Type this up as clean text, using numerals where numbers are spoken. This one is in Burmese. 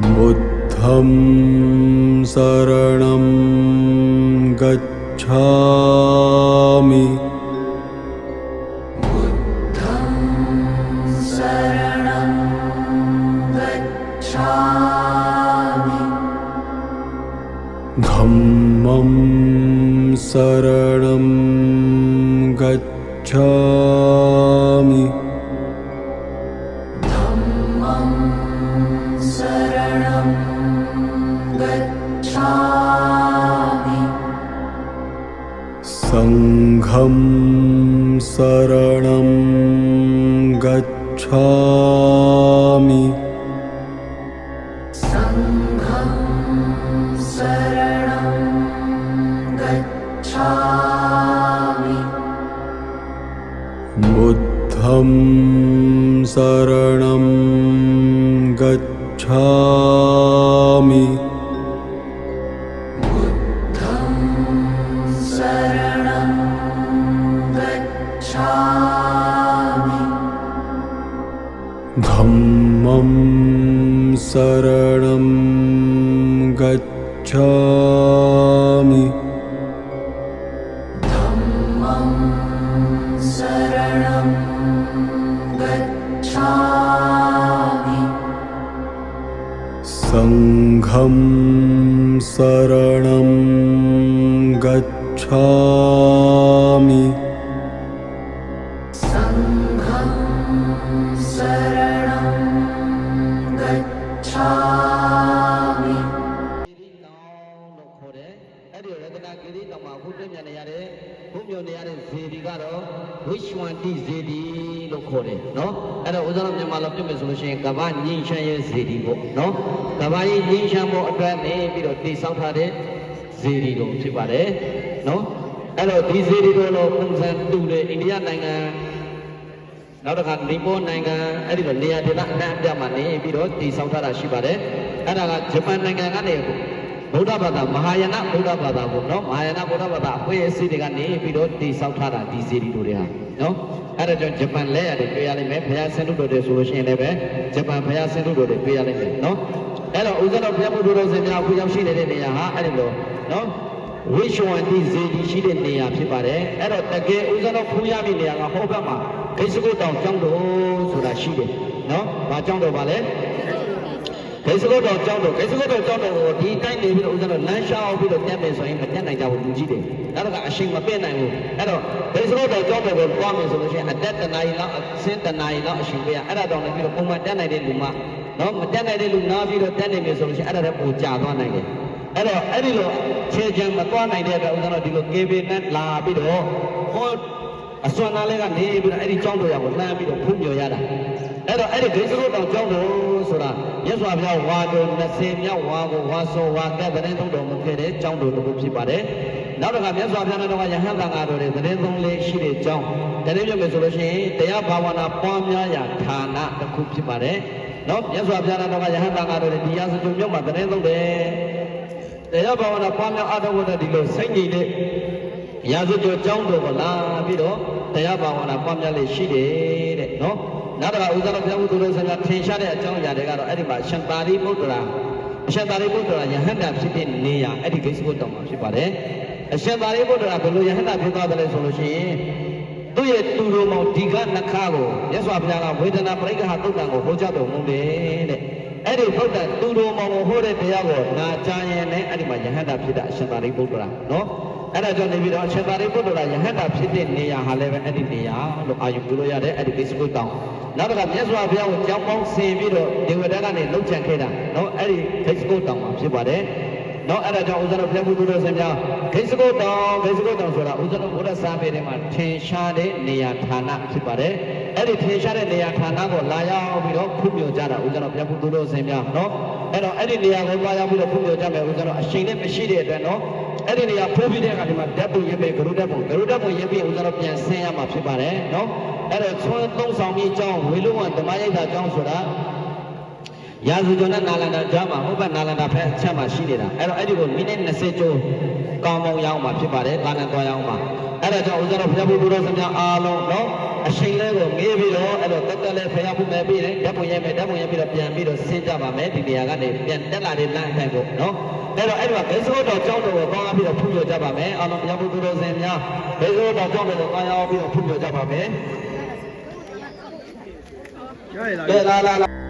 Buddham saranam gacchami Buddham saranam gacchami Dhammam saranam gacchami Dhammam saranam gacchami Sangham saranam gacchami Sangham saranam gacchami Buddham saranam gacchami Buddham saranam gacchami Dhammam saranam gacchami Dhammam saranam gacchami Sangham saranam gacchami Sangham saranam gacchami အဲ့ဒီရတနာကိရိတောင်မှာခုတွေ့မြင်နေရတဲ့ဘုမြို့နေရတဲ့ဇေဒီကတော့ဝိရှဝန္တိဇေဒီလို့ခေါ်တယ်နော်အဲ့တော့ဦးဇင်းတို့မြန်မာလိုပြောမယ်ဆိုလို့ရှိရင်ကမ္ဘာငြိမ်းချမ်းရဲ့ဇေဒီပေါ့နော်ကမ္ဘာကြီးငြိမ်းချမ်းဖို့အတွက်နေပြီးတော့တည်ဆောက်ထားတဲ့ဇေဒီတော်ဖြစ်ပါတယ်နော်အဲ့တော့ဒီဇေဒီတော်လိုပုံစံတူတဲ့အိန္ဒိယနိုင်ငံနောက်တစ်ခါနီပေါနိုင်ငံအဲ့ဒီတော့နေရာဒေသအနှံ့အပြားမှာနေပြီးတော့တည်ဆောက်ထားတာရှိပါတယ်အဲ့ဒါကဂျပန်နိုင်ငံကနေဗုဒ္ဓဘာသာမဟာယာနဗုဒ္ဓဘာသာပေါ့နော်မဟာယာနဗုဒ္ဓဘာသာအဖွဲ့အစည်းတွေကနေပြီးတော့တည်ဆောက်ထားတာဒီဇေဒီတို့တွေဟာနော်အဲ့ဒါကြောင့်ဂျပန်လက်ရတယ်တွေ့ရလိမ့်မယ်ဘုရားဆင်းတုတော်တွေဆိုလို့ရှိရင်လည်းပဲဂျပန်ဘုရားဆင်းတုတော်တွေတွေ့ရလိမ့်မယ်နော်အဲ့တော့ဦးဇင်းတော်ဘုရားဘုဒ္ဓတော်စင်များအခုရောက်ရှိနေတဲ့နေရာဟာအဲ့ဒီလိုနော်ဝိရှဝန္တိဇေဒီရှိတဲ့နေရာဖြစ်ပါတယ်အဲ့တော့တကယ်ဦးဇင်းတော်ဖူးရမယ့်နေရာကဟောဘက်မှာဂိစကုတ်တောင်ကျောင်းတော်ဆိုတာရှိတယ်နော်ဘာကျောင်းတော်ပါလဲဂိစကုတ်တော်ကျောင်းတော်ကိုဒီတိုင်းနေပြီးတော့ဦးဇင်းတို့လမ်းလျှောက်ပြီးတော့တက်မယ်ဆိုရင်မတက်နိုင်ကြဘူးလူကြီးတွေအဲ့ဒါကအရှိန်မပြည့်နိုင်ဘူးအဲ့တော့ဂိစကုတ်တော်ကျောင်းတော်ကိုသွားမယ်ဆိုလို့ရှိရင်အတက်တနာရီလောက်အဆင်းတနာရီလောက်အရှိန်ပြရအဲ့ဒါတောင်လည်းပြီးတော့ပုံမှန်တက်နိုင်တဲ့လူမှနော်မတက်နိုင်တဲ့လူနားပြီးတော့တက်နေမယ်ဆိုလို့ရှိရင်အဲ့ဒါလည်းပိုကြာသွားနိုင်တယ်အဲ့တော့အဲ့ဒီလိုခြေချမ်းမသွားနိုင်တဲ့အတွက်ဦးဇင်းတို့ဒီလို KB နဲ့လာပြီးတော့ဟောအစွမ်းသားလေးကနေပြီးတော့အဲ့ဒီကျောင်းတော်ရောက်ကိုလှမ်းပြီးတော့ဖုံးမြော်ရတာအဲ့တော့အဲ့ဒီဂိစကုတ်တော်ကျောင်းတော်ဆိုတာမြတ်စွာဘုရားဝါတော်20မြောက်ဝါကိုဝါစောဝါကဲ့တဲ့သုံးတော်မူခဲ့တဲ့ကျောင်းတော်တစ်ခုဖြစ်ပါတယ်နောက်တစ်ခါမြတ်စွာဘုရားတော်ကယဟန်တန်ဃာတော်တွေသတင်းသုံးလေးရှိတဲ့ကျောင်းတကယ်ပြောမယ်ဆိုလို့ရှိရင်တရားဘာဝနာပွားများရာဌာနတစ်ခုဖြစ်ပါတယ်နော်မြတ်စွာဘုရားတော်ကယဟန်တန်ဃာတော်တွေဒီရာဇဂုံမြို့မှာသတင်းသုံးတယ်တရားဘာဝနာပွားများအားထုတ်ဖို့ဒီလိုစိတ်ကြည်တဲ့ရာဇဂုံကျောင်းတော်ကလာပြီးတော့တရားဘာဝနာပွားများလေးရှိတယ်တဲ့နော်နောက်တစ်ခါဦးဇင်းတော်ဘုရားဘုဒ္ဓတော်ဆရာထင်ရှားတဲ့အကြောင်းအရာတွေကတော့အဲ့ဒီမှာရှင်သာရိပုတ္တရာယဟန္တာဖြစ်တဲ့နေရာအဲ့ဒီဂိစကုတ်တော်မှာဖြစ်ပါတယ်အရှင်သာရိပုတ္တရာဘယ်လိုယဟန္တာဖြစ်သွားတယ်လဲဆိုလို့ရှိရင်သူ့ရဲ့တူတော်မောင်ဒီကနခါကိုမြတ်စွာဘုရားကဝေဒနာပရိက္ခသုတ်တံကိုဟောကြားတော်မူတယ်တဲ့အဲ့ဒီသုတ်တံတူတော်မောင်ကိုဟောတဲ့တရားကိုနာကြားရင်လည်းအဲ့ဒီမှာယဟန္တာဖြစ်တာအရှင်သာရိပုတ္တရာနော်အဲ့ဒါကြောင့်နေပြီးတော့အရှင်သာရိပုတ္တရာယဟန္တာဖြစ်တဲ့နေရာဟာလည်းပဲအဲ့ဒီနေရာလို့အာရုံပြုလို့ရတဲ့အဲ့ဒီဂိစကုတ်တောင်နောက်တစ်ခါမြတ်စွာဘုရားကိုကြောင်းပေါင်းဆင်ပြီးတော့ဒေဝတာကနေလှုပ်ချန်ခဲ့တာနော်အဲ့ဒီဂိစကုတ်တောင်မှာဖြစ်ပါတယ်နော်အဲ့ဒါကြောင့်ဦးဇင်းတို့ဘုရားဘုဒ္ဓတော်ဆင်များဂိစကုတ်တောင်ဆိုတာဦးဇင်းတို့ဘုရားစာပေထဲမှာထင်ရှားတဲ့နေရာဌာနဖြစ်ပါတယ်အဲ့ဒီထင်ရှားတဲ့နေရာဌာနကိုလာရောက်ပြီးတော့ဖူးမြော်ကြတာဦးဇင်းတို့ဘုရားဘုဒ္ဓတော်ဆင်များနော်အဲ့တော့အဲ့ဒီနေရာကိုလာရောက်ပြီးတော့ဖူးမြော်ကြမယ်ဦးဇင်းတို့အရှိန်နဲ့မရှိတဲ့အတွက်နော်အဲ့ဒီနေရာဖိုးပြီးတဲ့အခါဒီမှာဓာတ်ပုံရေးပေးဂရုဓာတ်ပုံရေးပြီးဦးဇင်းတို့ပြန်ဆင်းရမှာဖြစ်ပါတယ်နော်အဲ့တော့သွန်းသုံးဆောင်မြေကျောင်းဝေလူဝံဓမ္မရိပ်သာကျောင်းဆိုတာ ရာဇူကျော်နဲ့နာလန္ဒာကြားမှာဟုတ်ပါနာလန္ဒာဖက်အချက်မှာရှိနေတာအဲ့တော့အဲ့ဒီကိုမိနစ်20ကျော်ကောင်းပေါင်းရောက်မှာဖြစ်ပါတယ်ကာနန်သွားရောက်မှာအဲ့ဒါကြောင့်ဦးဇင်းတော်ဘုရားဘုရားဆရာအားလုံးနော်အချိန်လေးကိုငေးပြီးတော့အဲ့တော့တက်တက်လေးဖျားဖို့မဲ့ပြီးတယ်ဓာတ်ပုံရိုက်မယ်ဓာတ်ပုံရိုက်ပြီးတော့ပြန်ပြီးတော့ဆင်းကြပါမယ်ဒီနေရာကနေပြန်တက်လာတဲ့လမ်းအတိုင်းကိုနော်အဲ့တော့အဲ့ဒီမှာဘယ်စိုးတော်ကြောင်းတော်ကိုကောင်းအားပြီးတော့ဖူးပြကြပါမယ်အားလုံးဘုရားဘုရားဆင်များဘယ်စိုးတော်ကြောင်းတော်ကိုကောင်းအားပြီးတော့ဖူးပြကြပါမယ်ကဲလာ